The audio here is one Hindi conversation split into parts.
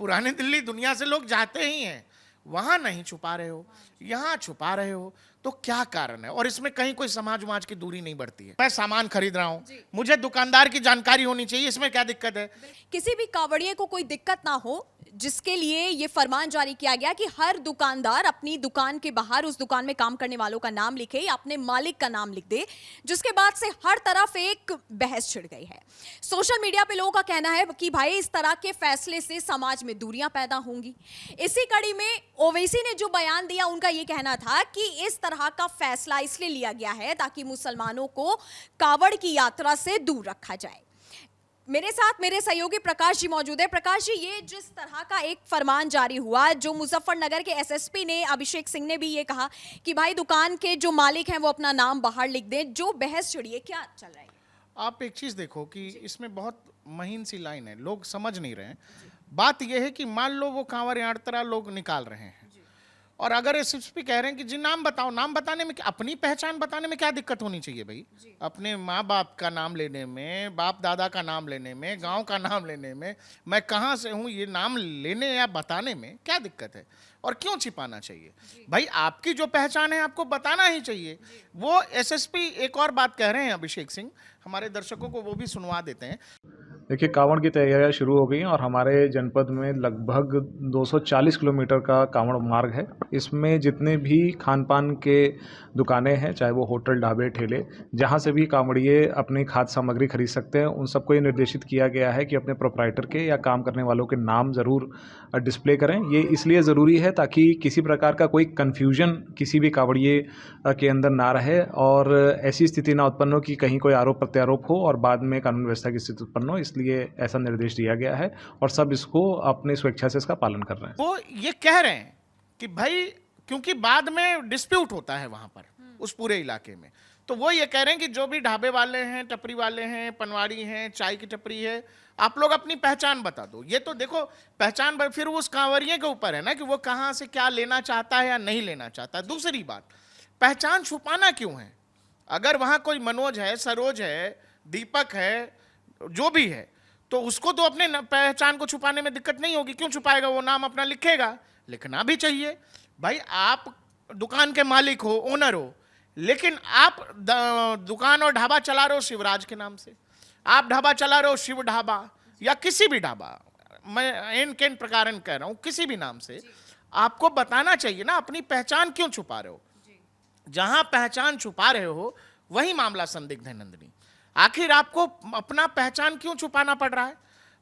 पुरानी दिल्ली दुनिया से लोग जाते ही हैं, वहां नहीं छुपा रहे हो, यहाँ छुपा रहे हो, तो क्या कारण है? और इसमें कहीं कोई समाज उमाज की दूरी नहीं बढ़ती है। मैं सामान खरीद रहा हूँ, मुझे दुकानदार की जानकारी होनी चाहिए, इसमें क्या दिक्कत है? किसी भी कांवड़िये को कोई दिक्कत ना हो, जिसके लिए ये फरमान जारी किया गया कि हर दुकानदार अपनी दुकान के बाहर उस दुकान में काम करने वालों का नाम लिखे या अपने मालिक का नाम लिख दे, जिसके बाद से हर तरफ एक बहस छिड़ गई है। सोशल मीडिया पे लोगों का कहना है कि भाई इस तरह के फैसले से समाज में दूरियां पैदा होंगी। इसी कड़ी में ओवैसी ने जो बयान दिया, उनका ये कहना था कि इस तरह का फैसला इसलिए लिया गया है ताकि मुसलमानों को कावड़ की यात्रा से दूर रखा जाए। मेरे साथ मेरे सहयोगी प्रकाश जी मौजूद है। प्रकाश जी, ये जिस तरह का एक फरमान जारी हुआ, जो मुजफ्फरनगर के एसएसपी ने, अभिषेक सिंह ने भी ये कहा कि भाई दुकान के जो मालिक हैं वो अपना नाम बाहर लिख दें, जो बहस छिड़ी है, क्या चल रहा है? आप एक चीज देखो कि इसमें बहुत महीन सी लाइन है, लोग समझ नहीं रहे हैं। बात यह है कि मान लो वो कांवर यात्रा लोग निकाल रहे हैं, और अगर एसएसपी कह रहे हैं कि जी नाम बताओ, नाम बताने में अपनी पहचान बताने में क्या दिक्कत होनी चाहिए भाई? अपने माँ बाप का नाम लेने में, बाप दादा का नाम लेने में, गांव का नाम लेने में, मैं कहाँ से हूँ ये नाम लेने या बताने में क्या दिक्कत है? और क्यों छिपाना चाहिए भाई? आपकी जो पहचान है आपको बताना ही चाहिए। वो एसएसपी एक और बात कह रहे हैं अभिषेक सिंह, हमारे दर्शकों को वो भी सुनवा देते हैं। देखिए, कांवड़ की तैयारियां शुरू हो गई हैं और हमारे जनपद में लगभग 240 किलोमीटर का कांवड़ मार्ग है। इसमें जितने भी खान पान के दुकानें हैं, चाहे वो होटल, ढाबे, ठेले, जहां से भी कांवड़िए अपनी खाद्य सामग्री खरीद सकते हैं, उन सबको ये निर्देशित किया गया है कि अपने प्रोप्राइटर के या काम करने वालों के नाम ज़रूर डिस्प्ले करें। ये इसलिए ज़रूरी है ताकि किसी प्रकार का कोई कन्फ्यूजन किसी भी कांवड़िए के अंदर ना रहे और ऐसी स्थिति ना उत्पन्न हो कि कहीं कोई आरोप प्रत्यारोप हो और बाद में कानून व्यवस्था की स्थिति उत्पन्न हो। इसलिए ऐसा निर्देश दिया गया है और सब इसको अपनी स्वेच्छा से इसका पालन कर रहे हैं। वो ये कह रहे हैं कि भाई क्योंकि बाद में डिस्प्यूट होता है वहां पर उस पूरे इलाके में, तो वो ये कह रहे हैं कि जो भी ढाबे वाले हैं, टपरी वाले हैं, पनवाड़ी हैं, चाय की टपरी है, आप लोग अपनी पहचान बता दो। ये तो देखो पहचान फिर उस कांवरिये के ऊपर है ना कि वो कहाँ से क्या लेना चाहता है या नहीं लेना चाहता। दूसरी बात, पहचान छुपाना क्यों है? अगर वहां कोई मनोज है, सरोज है, दीपक है, जो भी है, तो उसको तो अपने पहचान को छुपाने में दिक्कत नहीं होगी। क्यों छुपाएगा? वो नाम अपना लिखेगा, लिखना भी चाहिए भाई। आप दुकान के मालिक हो, ओनर हो, लेकिन आप दुकान और ढाबा चला रहे हो शिवराज के नाम से, आप ढाबा चला रहे हो शिव ढाबा या किसी भी ढाबा, मैं इन किन प्रकार कह रहा हूं, किसी भी नाम से, आपको बताना चाहिए ना अपनी पहचान क्यों छुपा रहे हो। जहां पहचान छुपा रहे हो वही मामला संदिग्ध है नंदिनी। आखिर आपको अपना पहचान क्यों छुपाना पड़ रहा है?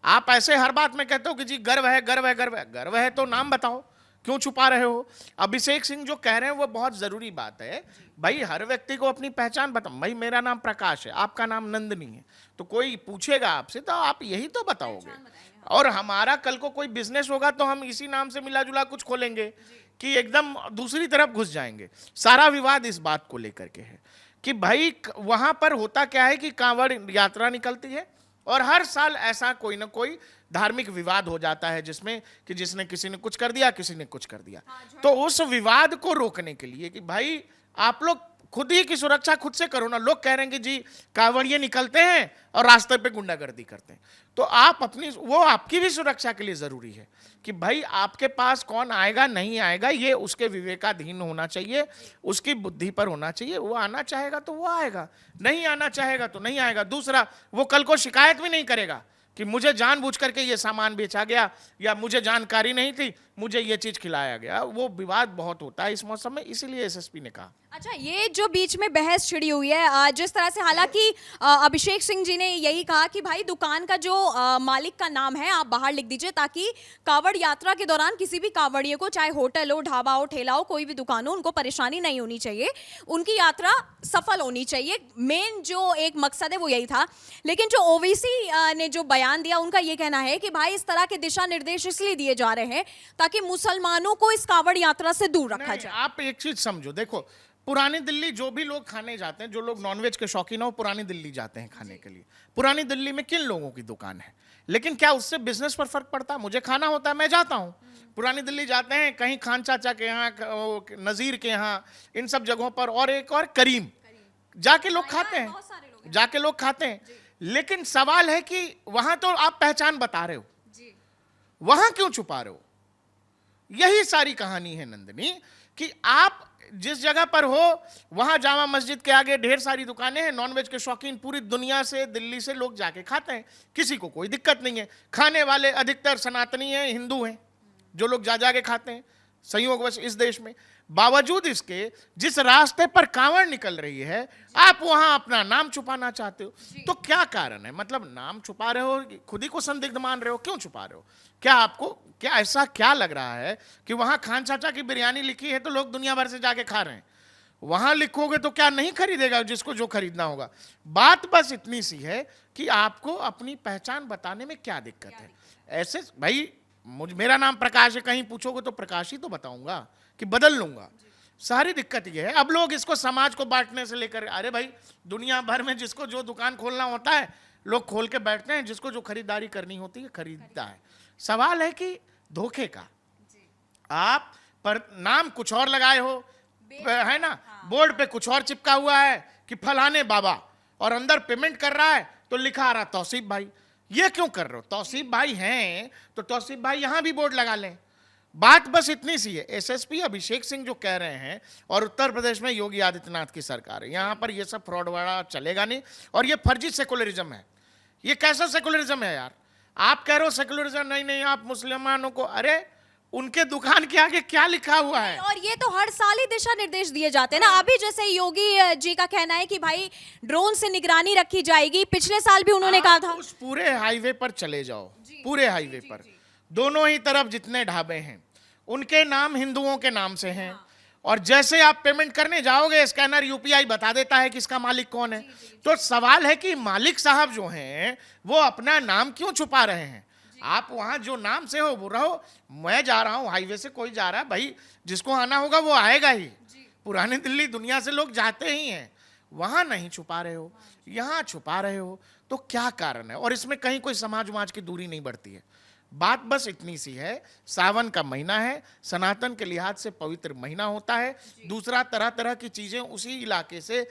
आप ऐसे हर बात में कहते हो कि जी गर्व है, गर्व है, गर्व है। गर्व है तो नाम बताओ, क्यों छुपा रहे हो? अभिषेक सिंह जो कह रहे हैं वो बहुत जरूरी बात है भाई। हर व्यक्ति को अपनी पहचान बताओ। भाई मेरा नाम प्रकाश है, आपका नाम नंदिनी है, तो कोई पूछेगा आपसे तो आप यही तो बताओगे। और हमारा कल को कोई बिजनेस होगा तो हम इसी नाम से मिला जुला कुछ खोलेंगे कि एकदम दूसरी तरफ घुस जाएंगे। सारा विवाद इस बात को लेकर के है कि भाई वहां पर होता क्या है कि कांवड़ यात्रा निकलती है और हर साल ऐसा कोई ना कोई धार्मिक विवाद हो जाता है जिसमें कि जिसने किसी ने कुछ कर दिया, किसी ने कुछ कर दिया। तो उस विवाद को रोकने के लिए कि भाई आप लोग खुद ही की सुरक्षा खुद से करो ना। लोग कह रहे हैं कि जी कांवड़िये निकलते हैं और रास्ते पे गुंडागर्दी करते हैं, तो आप अपनी, वो आपकी भी सुरक्षा के लिए जरूरी है कि भाई आपके पास कौन आएगा नहीं आएगा ये उसके विवेकाधीन होना चाहिए, उसकी बुद्धि पर होना चाहिए। वो आना चाहेगा तो वो आएगा, नहीं आना चाहेगा तो नहीं आएगा। दूसरा, वो कल को शिकायत भी नहीं करेगा कि मुझे जानबूझ करके ये सामान बेचा गया या मुझे जानकारी नहीं थी, मुझे ये चीज खिलाया गया। वो विवाद बहुत होता है इस मौसम में, इसीलिए एसएसपी ने कहा। अच्छा, ये जो बीच में बहस छिड़ी हुई है, जिस तरह से, हालांकि अभिषेक सिंह जी ने यही कहा कि भाई दुकान का जो मालिक का नाम है आप बाहर लिख दीजिए ताकि कावड़ यात्रा के दौरान किसी भी कावड़िये को, चाहे होटल हो, ढाबा हो, ठेला हो, कोई भी दुकान हो, उनको परेशानी नहीं होनी चाहिए, उनकी यात्रा सफल होनी चाहिए। मेन जो एक मकसद है वो यही था। लेकिन जो ओवैसी ने जो बयान दिया, उनका ये कहना है कि भाई इस तरह के दिशा निर्देश इसलिए दिए जा रहे हैं ताकि मुसलमानों को इस कावड़ यात्रा से दूर रखा जाए। आप एक चीज समझो, देखो पुरानी दिल्ली जो भी लोग खाने जाते हैं, जो लोग नॉनवेज के शौकीन हो, पुरानी दिल्ली जाते हैं खाने के लिए। पुरानी दिल्ली में किन लोगों की दुकान है? लेकिन क्या उससे बिजनेस पर फर्क पड़ता है? मुझे खाना होता है, मैं जाता हूँ पुरानी दिल्ली, जाते हैं कहीं खान चाचा के यहाँ, नजीर के यहाँ, इन सब जगहों पर, और एक और करीम, जाके लोग खाते हैं, जाके लोग खाते हैं। लेकिन सवाल है कि वहां तो आप पहचान बता रहे हो, वहां क्यों छुपा रहे हो? यही सारी कहानी है नंदिनी, कि आप जिस जगह पर हो वहां जामा मस्जिद के आगे ढेर सारी दुकानें हैं, नॉनवेज के शौकीन पूरी दुनिया से, दिल्ली से लोग जाके खाते हैं, किसी को कोई दिक्कत नहीं है। खाने वाले अधिकतर सनातनी हैं, हिंदू हैं, जो लोग जा जाके खाते हैं संयोगवश इस देश में। बावजूद इसके जिस रास्ते पर कांवड़ निकल रही है आप वहां अपना नाम छुपाना चाहते हो, तो क्या कारण है? मतलब नाम छुपा रहे हो, खुद ही को संदिग्ध मान रहे हो, क्यों छुपा रहे हो? क्या आपको क्या ऐसा क्या लग रहा है कि वहां खान चाचा की बिरयानी लिखी है तो लोग दुनिया भर से जाके खा रहे हैं, वहां लिखोगे तो क्या नहीं खरीदेगा जिसको जो खरीदना होगा? बात बस इतनी सी है कि आपको अपनी पहचान बताने में क्या दिक्कत है? ऐसे भाई मेरा नाम प्रकाश है, कहीं पूछोगे तो प्रकाश ही तो बताऊंगा कि बदल लूंगा। सारी दिक्कत ये है, अब लोग इसको समाज को बांटने से लेकर, अरे भाई दुनिया भर में जिसको जो दुकान खोलना होता है लोग खोल के बैठते हैं, जिसको जो खरीदारी करनी होती है खरीदता है। सवाल है कि धोखे का, आप पर नाम कुछ और लगाए हो, है ना, बोर्ड पे कुछ और चिपका हुआ है कि फलाने बाबा, और अंदर पेमेंट कर रहा है तो लिखा आ रहा तौसीफ भाई। ये क्यों कर रहे हो? तौसीफ भाई हैं तो तौसीफ भाई यहां भी बोर्ड लगा लें। बात बस इतनी सी है। एसएसपी अभिषेक सिंह जो कह रहे हैं, और उत्तर प्रदेश में योगी आदित्यनाथ की सरकार है, यहां पर ये सब फ्रॉड वाला चलेगा नहीं, और ये फर्जी सेकुलरिज्म है। ये कैसा सेकुलरिज्म है यार? आप कह रहे हो सेकुलरिज्म नहीं नहीं आप मुसलमानों को, अरे उनके दुकान के आगे क्या लिखा हुआ है? और ये तो हर साल ही दिशा निर्देश दिए जाते हैं ना। अभी जैसे योगी जी का कहना है कि भाई ड्रोन से निगरानी रखी जाएगी, पिछले साल भी उन्होंने कहा था। उस पूरे हाईवे पर चले जाओ, पूरे हाईवे पर दोनों ही तरफ जितने ढाबे हैं उनके नाम हिंदुओं के नाम से हैं, और जैसे आप पेमेंट करने जाओगे स्कैनर यूपीआई बता देता है कि इसका मालिक कौन है। तो सवाल है कि मालिक साहब जो हैं वो अपना नाम क्यों छुपा रहे हैं? आप वहां जो नाम से हो वो रहो। मैं जा रहा हूं हाईवे से, कोई जा रहा है भाई, जिसको आना होगा वो आएगा ही। पुरानी दिल्ली दुनिया से लोग जाते ही हैं, वहां नहीं छुपा रहे हो, यहां छुपा रहे हो, तो क्या कारण है? और इसमें कहीं कोई समाज उमाज की दूरी नहीं बढ़ती है। बात बस इतनी सी है, सावन का महीना है, सनातन के लिहाज से पवित्र महीना होता है। दूसरा, तरह तरह की चीजें उसी इलाके से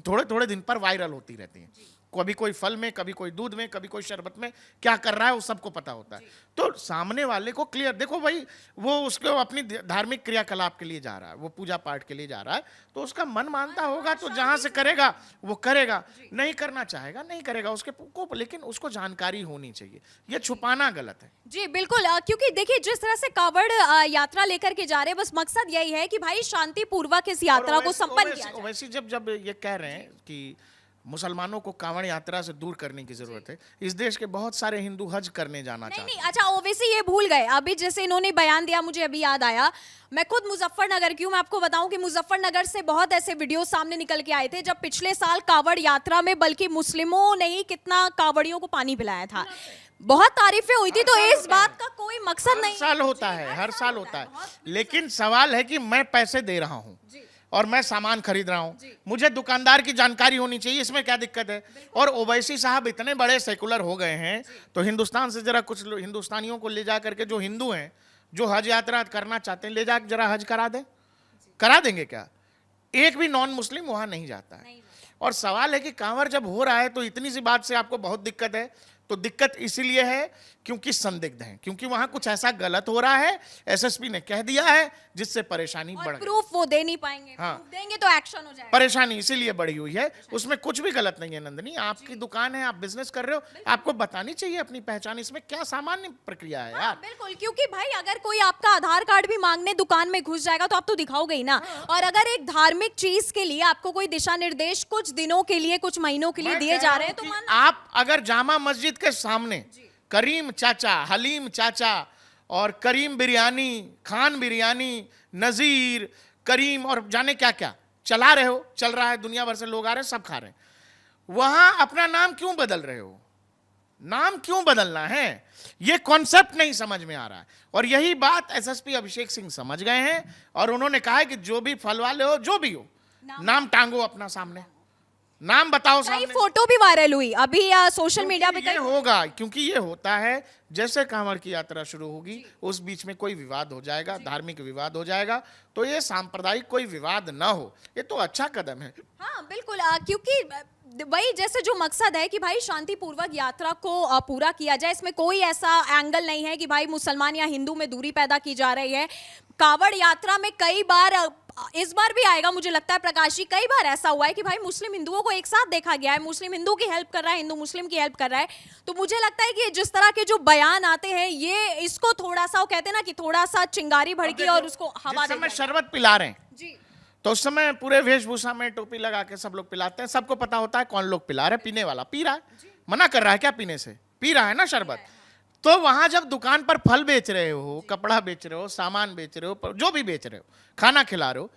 थोड़े थोड़े दिन पर वायरल होती रहती हैं। कभी कोई फल में, कभी कोई दूध में, कभी कोई शरबत में क्या कर रहा है वो सबको पता होता है। तो सामने वाले को क्लियर, देखो भाई वो उसको अपनी धार्मिक क्रियाकलाप के लिए जा रहा है, वो पूजा पाठ के लिए जा रहा है, तो उसका मन मानता होगा तो जहां से करेगा वो करेगा, नहीं करना चाहेगा नहीं करेगा, उसके को, लेकिन उसको जानकारी होनी चाहिए। ये छुपाना गलत है। जी बिल्कुल, क्योंकि देखिए जिस तरह से कावड़ यात्रा लेकर के जा रहे हैं, बस मकसद यही है कि भाई शांति पूर्वक इस यात्रा को संपन्न किया जाए। वैसे जब ये कह रहे हैं कि मुसलमानों को कांवड़ यात्रा से दूर करने की जरूरत है, इस देश के बहुत सारे हिंदू हज करने जाना चाहते हैं। नहीं, अच्छा ओवैसी ये भूल गए। अभी जैसे इन्होंने बयान दिया, मुझे अभी याद आया, मैं खुद मुजफ्फरनगर की हूँ, मैं आपको बताऊं कि मुजफ्फरनगर से बहुत ऐसे वीडियो सामने निकल के आए थे जब पिछले साल कावड़ यात्रा में बल्कि मुस्लिमों ने ही कितना कावड़ियों को पानी पिलाया था, बहुत तारीफें हुई थी। तो इस बात का कोई मकसद नहीं, हर साल होता है, हर साल होता है, लेकिन सवाल है कि मैं पैसे दे रहा हूँ और मैं सामान खरीद रहा हूं, मुझे दुकानदार की जानकारी होनी चाहिए, इसमें क्या दिक्कत है? और ओवैसी साहब इतने बड़े सेकुलर हो गए हैं तो हिंदुस्तान से जरा कुछ हिंदुस्तानियों को ले जा करके, जो हिंदू हैं जो हज यात्रा करना चाहते हैं, ले जा जरा हज करा दें। करा देंगे क्या? एक भी नॉन मुस्लिम वहां नहीं जाता है। और सवाल है कि कांवड़ जब हो रहा है तो इतनी सी बात से आपको बहुत दिक्कत है, तो दिक्कत इसीलिए है क्योंकि संदिग्ध हैं, क्योंकि वहां कुछ ऐसा गलत हो रहा है, एसएसपी ने कह दिया है, जिससे परेशानी बढ़ गई। प्रूफ वो दे नहीं पाएंगे, हाँ। प्रूफ देंगे तो एक्शन हो जाएगा। परेशानी इसीलिए बढ़ी हुई है, उसमें कुछ भी गलत नहीं है नंदिनी। आपकी दुकान है, आप बिजनेस कर रहे हो, आपको बतानी चाहिए अपनी पहचान, इसमें क्या सामान्य प्रक्रिया है यार? बिल्कुल, क्योंकि भाई अगर कोई आपका आधार कार्ड भी मांगने दुकान में घुस जाएगा तो आप तो दिखाओगे ही ना। और अगर एक धार्मिक चीज के लिए आपको कोई दिशा निर्देश कुछ दिनों के लिए, कुछ महीनों के लिए दिए जा रहे हैं, तो आप अगर जामा मस्जिद के सामने करीम चाचा, हलीम चाचा और करीम बिरयानी, खान बिरयानी, नजीर, करीम और जाने क्या क्या चला रहे हो, चल रहा है, दुनिया भर से लोग आ रहे हैं, सब खा रहे हैं, वहां अपना नाम क्यों बदल रहे हो? नाम क्यों बदलना है? ये कॉन्सेप्ट नहीं समझ में आ रहा है। और यही बात एसएसपी अभिषेक सिंह समझ गए हैं और उन्होंने कहा है कि जो भी फल वाले हो, जो भी हो, नाम टांगो अपना सामने, नाम बताओ सामने। फोटो भी वायरल हुई अभी सोशल मीडिया पे। ये होगा क्योंकि ये होता है, जैसे कांवड़ की यात्रा शुरू होगी उस बीच में कोई विवाद हो जाएगा, धार्मिक विवाद हो जाएगा, तो ये सांप्रदायिक कोई विवाद ना हो, ये तो अच्छा कदम है। हाँ बिल्कुल, क्योंकि वही जैसे जो मकसद है कि भाई शांतिपूर्वक यात्रा को पूरा किया जाए, इसमें कोई ऐसा एंगल नहीं है कि भाई मुसलमान या हिंदू में दूरी पैदा की जा रही है। कावड़ यात्रा में कई बार, इस बार भी आएगा मुझे लगता है प्रकाश जी, कई बार ऐसा हुआ है कि भाई मुस्लिम हिंदुओं को एक साथ देखा गया है, मुस्लिम हिंदू की हेल्प कर रहा है, हिंदू मुस्लिम की हेल्प कर रहा है। तो मुझे लगता है कि जिस तरह के जो बयान आते हैं, ये इसको थोड़ा सा, वो कहते हैं ना कि थोड़ा सा चिंगारी भड़की और उसको हवा जिस दे समय दिया। शरबत पिला रहे हैं जी तो उस समय पूरे वेशभूषा में टोपी लगा के सब लोग पिलाते हैं, सबको पता होता है कौन लोग पिला रहे, पीने वाला पी रहा है, मना कर रहा है क्या पीने से, पी रहा है ना शरबत। तो वहां जब दुकान पर फल बेच रहे हो, कपड़ा बेच रहे हो, सामान बेच रहे हो, जो भी बेच रहे हो, खाना खिला रहे हो,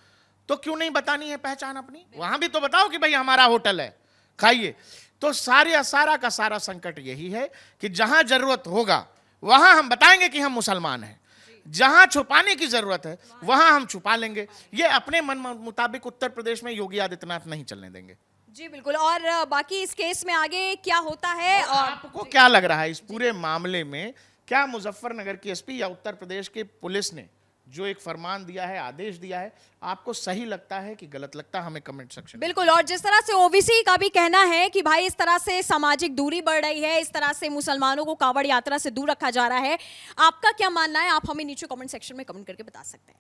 तो क्यों नहीं बतानी है पहचान अपनी? वहां भी तो बताओ कि भाई हमारा होटल है, खाइए। तो सारा का सारा संकट यही है कि जहां जरूरत होगा वहां हम बताएंगे कि हम मुसलमान हैं, जहां छुपाने की जरूरत है वहां हम छुपा लेंगे। ये अपने मन मुताबिक उत्तर प्रदेश में योगी आदित्यनाथ नहीं चलने देंगे। जी बिल्कुल। और बाकी इस केस में आगे क्या होता है, और आपको क्या लग रहा है इस पूरे मामले में, क्या मुजफ्फरनगर की एसपी या उत्तर प्रदेश की पुलिस ने जो एक फरमान दिया है, आदेश दिया है, आपको सही लगता है कि गलत लगता है? हमें कमेंट सेक्शन में। बिल्कुल। और जिस तरह से ओबीसी का भी कहना है कि भाई इस तरह से सामाजिक दूरी बढ़ रही है, इस तरह से मुसलमानों को कावड़ यात्रा से दूर रखा जा रहा है, आपका क्या मानना है? आप हमें नीचे कमेंट सेक्शन में कमेंट करके बता सकते हैं।